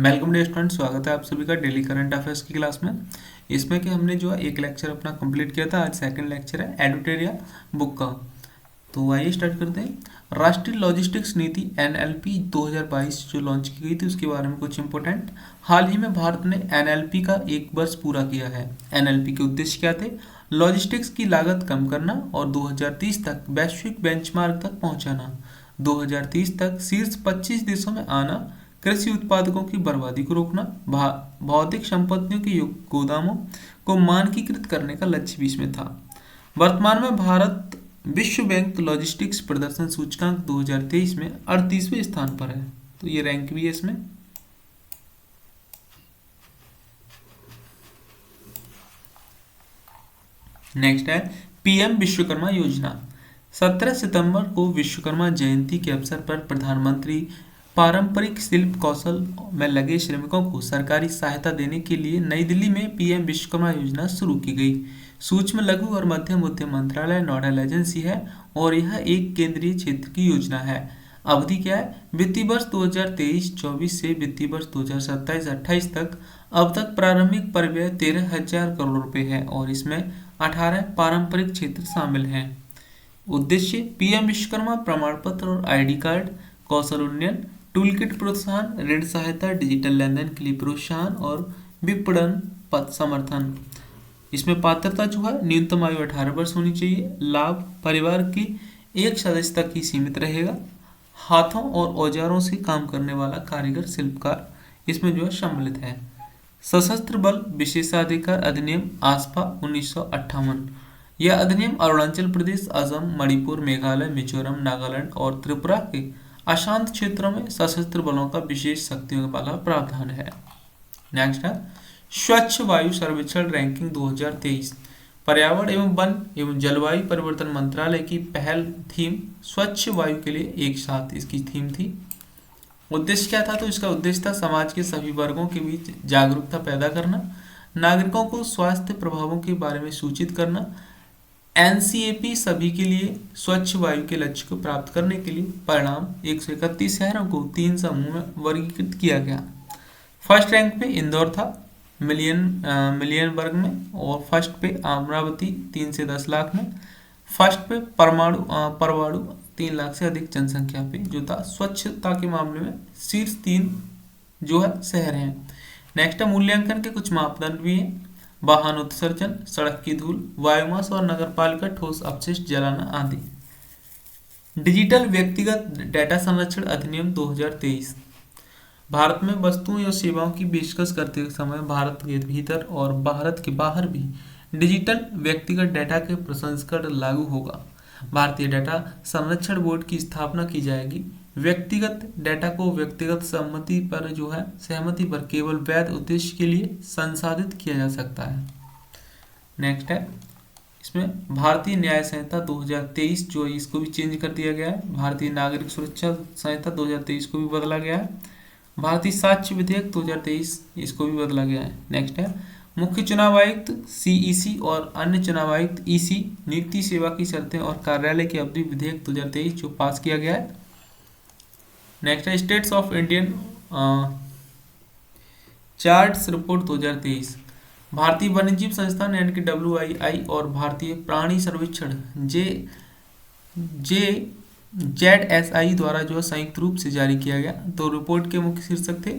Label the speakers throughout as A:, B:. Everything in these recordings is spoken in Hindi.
A: वेलकम डे स्टूडेंट, स्वागत है आप सभी का डेली करंट अफेयर्स की क्लास में। इसमें कि हमने जो है एक लेक्चर अपना कंप्लीट किया था। आज सेकंड लेक्चर है एडुटेरिया बुक का। तो आइए स्टार्ट करते हैं। राष्ट्रीय लॉजिस्टिक्स नीति एनएलपी 2022 जो लॉन्च की गई थी उसके बारे में कुछ इंपॉर्टेंट। हाल ही में भारत ने एनएलपी का 1 वर्ष पूरा किया है। एनएलपी के उद्देश्य क्या थे? लॉजिस्टिक्स की लागत कम करना और 2030 तक वैश्विक बेंचमार्क तक पहुंचाना। 2030 तक शीर्ष 25 देशों में आना, कृषि उत्पादकों की बर्बादी को रोकना, भौतिक संपत्तियों के गोदामों को मानकीकृत करने का लक्ष्य भी इसमें था। वर्तमान में भारत विश्व बैंक लॉजिस्टिक्स प्रदर्शन सूचकांक 2023 में 38वें स्थान पर है। तो ये रैंक भी है इसमें। नेक्स्ट है पीएम विश्वकर्मा योजना। 17 सितंबर को विश्वकर्मा जयंती के अवसर पर प्रधानमंत्री पारंपरिक शिल्प कौशल में लगे श्रमिकों को सरकारी सहायता देने के लिए नई दिल्ली में पीएम विश्वकर्मा योजना शुरू की गई। सूक्ष्म लघु और मध्यम उद्यम मंत्रालय नोडल एजेंसी है और यह एक केंद्रीय क्षेत्र की योजना है। अवधि क्या है? वित्तीय वर्ष 2023-24 से वित्तीय वर्ष 2027-28 तक। अब तक प्रारंभिक परिव्यय 13,000 करोड़ रुपए है और इसमें 18 पारंपरिक क्षेत्र शामिल हैं। उद्देश्य पीएम विश्वकर्मा प्रमाण पत्र और आईडी कार्ड, कौशल उन्नयन, टूलकिट प्रोत्साहन, ऋण सहायता, डिजिटल लेन देन के लिए प्रोत्साहन और विपणन पद समर्थन। इसमें पात्रता जो है न्यूनतम आयु 18 वर्ष होनी चाहिए। लाभ परिवार की एक सदस्य तक ही सीमित रहेगा। हाथों और औजारों से काम करने वाला कारीगर शिल्पकार इसमें जो है सम्मिलित है। सशस्त्र बल विशेषाधिकार अधिनियम आसपा 1958। यह अधिनियम अरुणाचल प्रदेश, असम, मणिपुर, मेघालय, मिजोरम, नागालैंड और त्रिपुरा के अशांत क्षेत्रों में सशस्त्र बलों का विशेष शक्तियों वाला प्रावधान है। नेक्स्ट है स्वच्छ वायु सर्वेक्षण रैंकिंग 2023। पर्यावरण एवं वन एवं जलवायु परिवर्तन मंत्रालय की पहल थीम स्वच्छ वायु के लिए एक साथ इसकी थीम थी। उद्देश्य क्या था? तो इसका उद्देश्य था समाज के सभी वर्गों के बीच जागरूकता पैदा करना, नागरिकों को स्वास्थ्य प्रभावों के बारे में सूचित करना। एनसीएपी सभी के लिए स्वच्छ वायु के लक्ष्य को प्राप्त करने के लिए परिणाम 131 शहरों को 3 समूह में वर्गीकृत किया गया। फर्स्ट रैंक पे इंदौर था मिलियन वर्ग में, और फर्स्ट पे अमरावती 3 से 10 लाख में। फर्स्ट पे परवाणु 3 लाख से अधिक जनसंख्या पे जो था। स्वच्छता के मामले में शीर्ष 3 जो है शहर हैं। नेक्स्ट है मूल्यांकन के कुछ मापदंड भी हैं। वाहन उत्सर्जन, सड़क की धूल, बायोमास और नगरपालिका ठोस अपशिष्ट जलाना आदि। डिजिटल व्यक्तिगत डेटा संरक्षण अधिनियम 2023। भारत में वस्तुओं या सेवाओं की पेशकश करते समय भारत के भीतर और भारत के बाहर भी डिजिटल व्यक्तिगत डेटा के प्रसंस्करण लागू होगा। भारतीय डेटा संरक्षण बोर्ड की स्थापना की जाएगी। व्यक्तिगत डेटा को व्यक्तिगत सहमति पर केवल वैध उद्देश्य के लिए संसाधित किया जा सकता है। नेक्स्ट है इसमें भारतीय न्याय संहिता 2023 जो इसको भी चेंज कर दिया गया है। भारतीय नागरिक सुरक्षा संहिता 2023 को भी बदला गया है। भारतीय साक्ष्य विधेयक 2023 इसको भी बदला गया है। नेक्स्ट है मुख्य चुनाव आयुक्त सीईसी और अन्य चुनाव आयुक्त ईसी नियुक्ति, सेवा की शर्तें और कार्यालय की अवधि विधेयक 2023 जो पास किया गया है। नेक्स्ट है states of Indian charts report 2023। भारतीय वन्यजीव संस्थान यानी कि WII और भारतीय प्राणी सर्वेक्षण जे ZSI द्वारा जो है संयुक्त रूप से जारी किया गया। तो रिपोर्ट के मुख्य शीर्षक थे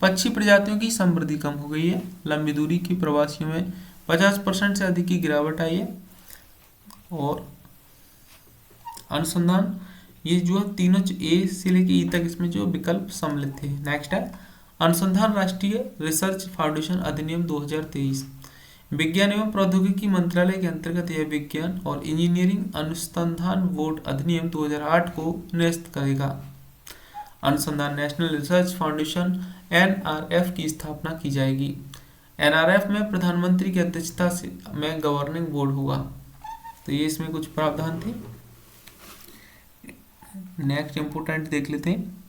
A: पक्षी प्रजातियों की समृद्धि कम हो गई है, लंबी दूरी की प्रवासियों में 50% से अधिक की गिरावट आई है, और अनुसंधान ये जो है तीनों ए से लेकर ई तक इसमें जो विकल्प सम्मिलित थे। नेक्स्ट है अनुसंधान राष्ट्रीय रिसर्च फाउंडेशन अधिनियम 2023। विज्ञान एवं प्रौद्योगिकी मंत्रालय के अंतर्गत यह विज्ञान और इंजीनियरिंग अनुसंधान बोर्ड अधिनियम 2008 को निरस्त करेगा। अनुसंधान नेशनल रिसर्च फाउंडेशन NRF की स्थापना की जाएगी। NRF में प्रधानमंत्री की अध्यक्षता में गवर्निंग बोर्ड होगा। तो ये इसमें कुछ प्रावधान थे। नेक्स्ट इंपोर्टेंट देख लेते हैं।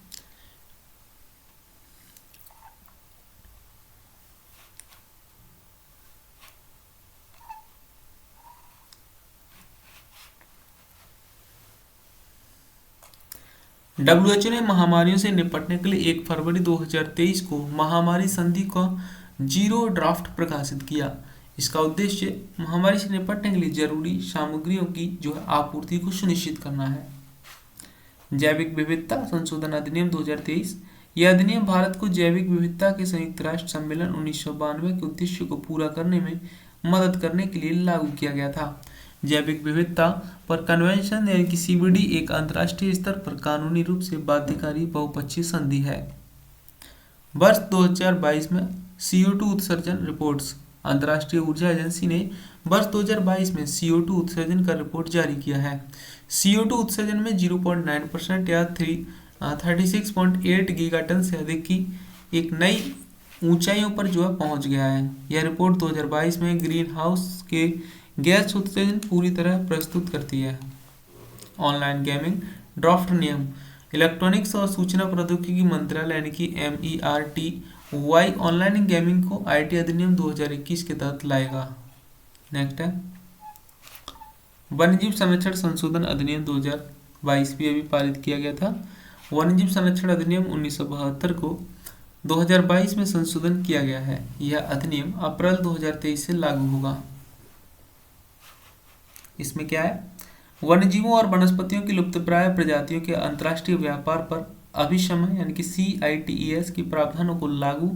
A: डब्ल्यूएचओ ने महामारियों से निपटने के लिए 1 फरवरी 2023 को महामारी संधि का जीरो ड्राफ्ट प्रकाशित किया। इसका उद्देश्य महामारी से निपटने के लिए जरूरी सामग्रियों की जो है आपूर्ति को सुनिश्चित करना है। जैविक विविधता संशोधन अधिनियम 2023। यह अधिनियम भारत को जैविक विविधता के संयुक्त राष्ट्र सम्मेलन 1992 के उद्देश्य को पूरा करने में मदद करने के लिए लागू किया गया था। जैविक विविधता पर कन्वेंशन यानी कि सीबीडी एक अंतर्राष्ट्रीय स्तर पर कानूनी रूप से बाध्यकारी बहुपक्षीय संधि है। वर्ष 2022 में CO2 उत्सर्जन रिपोर्ट्स। अंतर्राष्ट्रीय ऊर्जा एजेंसी ने वर्ष 2022 में CO2 उत्सर्जन का रिपोर्ट जारी किया है। CO2 उत्सर्जन में 0.9% या 36.8 गीगाटन से अधिक की एक नई ऊंचाइयों पर जो है पहुंच गया है। यह रिपोर्ट 2022 में ग्रीन हाउस के गैस उत्सर्जन पूरी तरह प्रस्तुत करती है। ऑनलाइन गेमिंग ड्राफ्ट नियम। इलेक्ट्रॉनिक्स और सूचना प्रौद्योगिकी मंत्रालय यानी कि MERTY ऑनलाइन गेमिंग को IT अधिनियम 2021 के तहत लाएगा। नेक्स्ट है वन्यजीव संरक्षण संशोधन अधिनियम 2022 भी अभी पारित किया गया था। वन्यजीव संरक्षण अधिनियम 1972 को 2022 में संशोधन किया गया है। यह अधिनियम अप्रैल 2023 से लागू होगा। इसमें क्या है, वन्यजीवों और वनस्पतियों की लुप्तप्राय प्रजातियों के अंतर्राष्ट्रीय व्यापार पर अभिशमन यानी कि CITES के प्रावधानों को लागू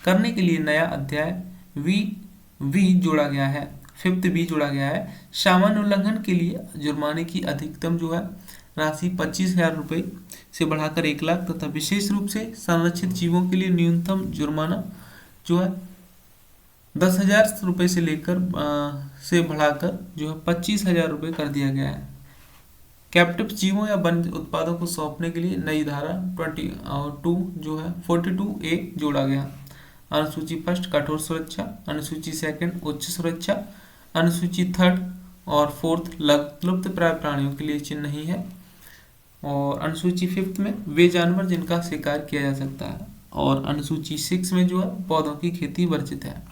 A: करने के लिए नया अध्याय V जोड़ा गया है। 5th B जोड़ा गया है। सामान्य उल्लंघन के लिए जुर्माने की अधिकतम जो है राशि 25,000 रुपये से बढ़ाकर 1 लाख तथा विशेष रूप से संरक्षित जीवों के लिए न्यूनतम जुर्माना जो है 10,000 रुपये से लेकर से बढ़ाकर जो है 25,000 रुपये कर दिया गया है। कैप्टिव जीवों या वन्य उत्पादों को सौंपने के लिए नई धारा 22 जो है 42A जोड़ा गया। अनुसूची 1 कठोर सुरक्षा, अनुसूची 2 उच्च सुरक्षा, अनुसूची 3 और 4 लुप्त प्राय प्राणियों के लिए चिन्ह नहीं है और अनुसूची 5 में वे जानवर जिनका शिकार किया जा सकता है और अनुसूची 6 में जो है पौधों की खेती वर्जित है।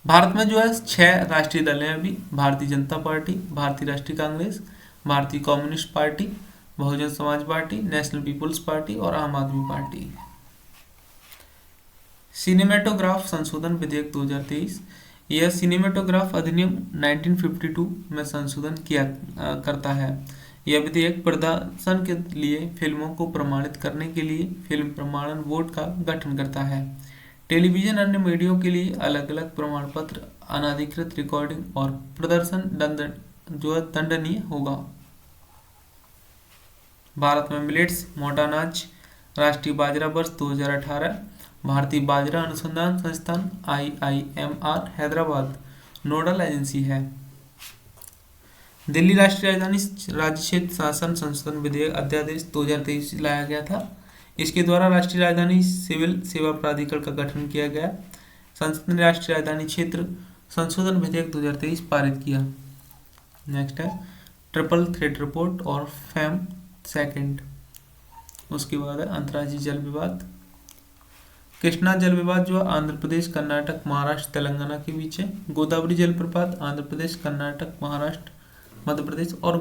A: भारत में जो है 6 राष्ट्रीय दल हैं अभी। भारतीय जनता पार्टी, भारतीय राष्ट्रीय कांग्रेस, भारतीय communist party, Bahujan Samaj party, national people's party और आम आदमी पार्टी। सिनेमेटोग्राफ संशोधन विधेयक 2023। यह सिनेमेटोग्राफ अधिनियम 1952 में संशोधन किया करता है। यह विधेयक प्रदर्शन के लिए फिल्मों को प्रमाणित करने के लिए फिल्म प्रमाणन बोर्ड का गठन करता है। टेलीविजन अन्य मीडिया के लिए अलग अलग प्रमाण पत्र, अनाधिकृत रिकॉर्डिंग और प्रदर्शन दंडनीय होगा। भारत में मिलेट्स मोटा अनाज राष्ट्रीय बाजरा वर्ष 2018। भारतीय बाजरा अनुसंधान संस्थान IIMR हैदराबाद नोडल एजेंसी है। दिल्ली राष्ट्रीय राजधानी राज्य क्षेत्र शासन संशोधन विधेयक अध्यादेश 2023 लाया गया था। इसके द्वारा राष्ट्रीय राजधानी सिविल सेवा प्राधिकरण का गठन किया गया। संसद ने राष्ट्रीय राजधानी क्षेत्र संशोधन विधेयक 2023 पारित किया। नेक्स्ट है ट्रिपल थ्रेट रिपोर्ट और फैम सेकंड। उसके बाद है अंतर्राज्यीय जल विवाद। कृष्णा जल विवाद जो आंध्र प्रदेश, कर्नाटक, महाराष्ट्र, तेलंगाना के बीच है। गोदावरी जलप्रपात आंध्र प्रदेश, कर्नाटक, महाराष्ट्र, मध्य प्रदेश और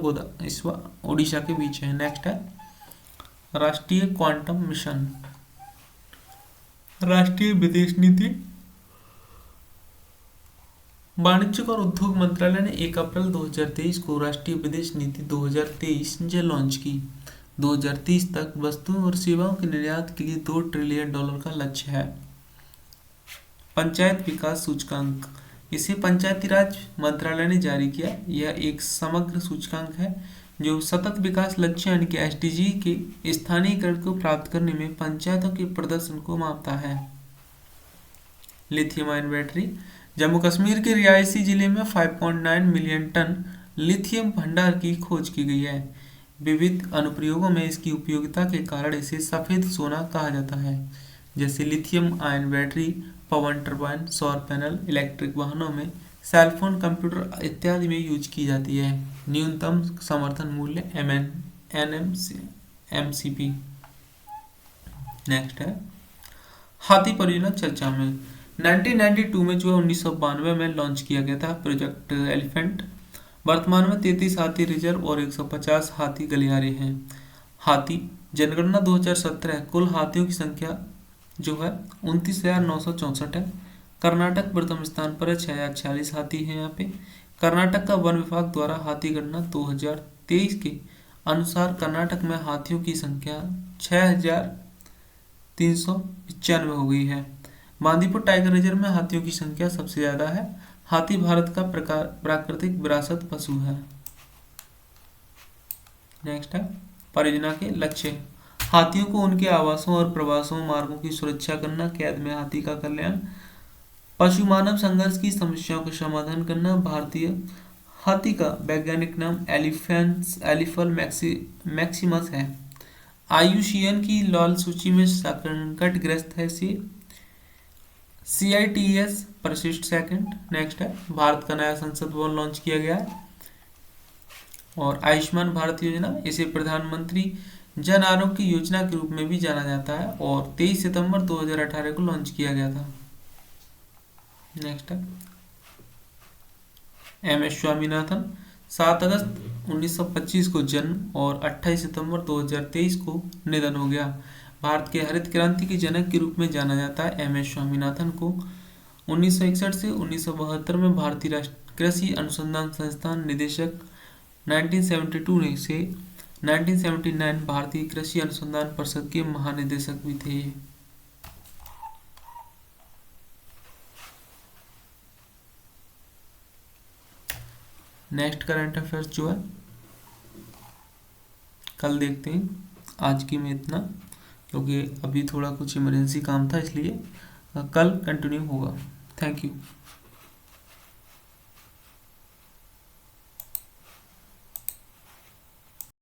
A: उड़ीसा के बीच है। नेक्स्ट है राष्ट्रीय क्वांटम मिशन। राष्ट्रीय विदेश नीति। वाणिज्य और उद्योग मंत्रालय ने 1 अप्रैल 2023 को राष्ट्रीय विदेश नीति 2023 लॉन्च की। 2030 तक वस्तुओं और सेवाओं के निर्यात के लिए $2 ट्रिलियन का लक्ष्य है। पंचायत विकास सूचकांक। इसे पंचायती राज मंत्रालय ने जारी किया। यह एक समग्र सूचकांक है जो सतत विकास लक्ष्य यानी कि SDG के स्थानीयकरण को प्राप्त करने में पंचायतों के प्रदर्शन को मापता है। Lithium ion battery. Jammu Kashmir के रियासी जिले में 5.9 मिलियन टन लिथियम भंडार की खोज की गई है। विविध अनुप्रयोगों में इसकी उपयोगिता के कारण इसे सफेद सोना कहा जाता है, जैसे लिथियम आयन बैटरी, पवन टरबाइन, सौर पैनल, इलेक्ट्रिक वाहनों में, सेलफोन, कंप्यूटर इत्यादि में यूज की जाती है। न्यूनतम समर्थन मूल्य MCP। नेक्स्ट है हाथी परियोजना चर्चा में। 1992 में जो है 1992 में लॉन्च किया गया था प्रोजेक्ट एलिफेंट। वर्तमान में 33 हाथी रिजर्व और 150 हाथी गलियारे हैं। हाथी जनगणना 2017 कुल हाथियों की संख्या जो है 29,964 है। कर्नाटक प्रथम स्थान पर है, 6,046 हाथी हैं यहाँ पे। कर्नाटक का वन विभाग द्वारा हाथी गणना 2023 के अनुसार कर्नाटक में हाथियों की संख्या 6,395 हो गई है। बांदीपुर टाइगर रिजर्व में हाथियों की संख्या सबसे ज्यादा है। हाथी भारत का प्राकृतिक विरासत पशु है। नेक्स्ट है परियोजना के लक्ष्य। हाथियों को उनके आवासों और प्रवासों मार्गों की सुरक्षा करना, कैद में हाथी का कल्याण, पशु मानव संघर्ष की समस्याओं का समाधान करना। भारतीय हाथी का वैज्ञानिक नाम एलिफल मैक्सिमस है। आईयूसीएन की लाल सूची में संकटग्रस्त है इसे। CITES परिशिष्ट सेकंड। नेक्स्ट है भारत का नया संसद भवन लॉन्च किया गया है। और आयुष्मान भारत योजना, इसे प्रधानमंत्री जन आरोग्य योजना के रूप में भी जाना जाता है और 23 सितंबर 2018 को लॉन्च किया गया था। नेक्स्ट है MS स्वामीनाथन, 7 अगस्त 1925 को जन्म और 28 सितंबर 2023 को निधन हो गया। भारत के हरित क्रांति के जनक के रूप में जाना जाता है। MS स्वामीनाथन को 1961 से 1972 में भारतीय राष्ट्रीय कृषि अनुसंधान संस्थान निदेशक, 1972 से 1979 भारतीय कृषि अनुसंधान परिषद के महानिदेशक भी थे। नेक्स्ट करंट अफेयर्स जो है कल देखते हैं। आज की में इतना, क्योंकि अभी थोड़ा कुछ इमरजेंसी काम था, इसलिए कल कंटिन्यू होगा। Thank you.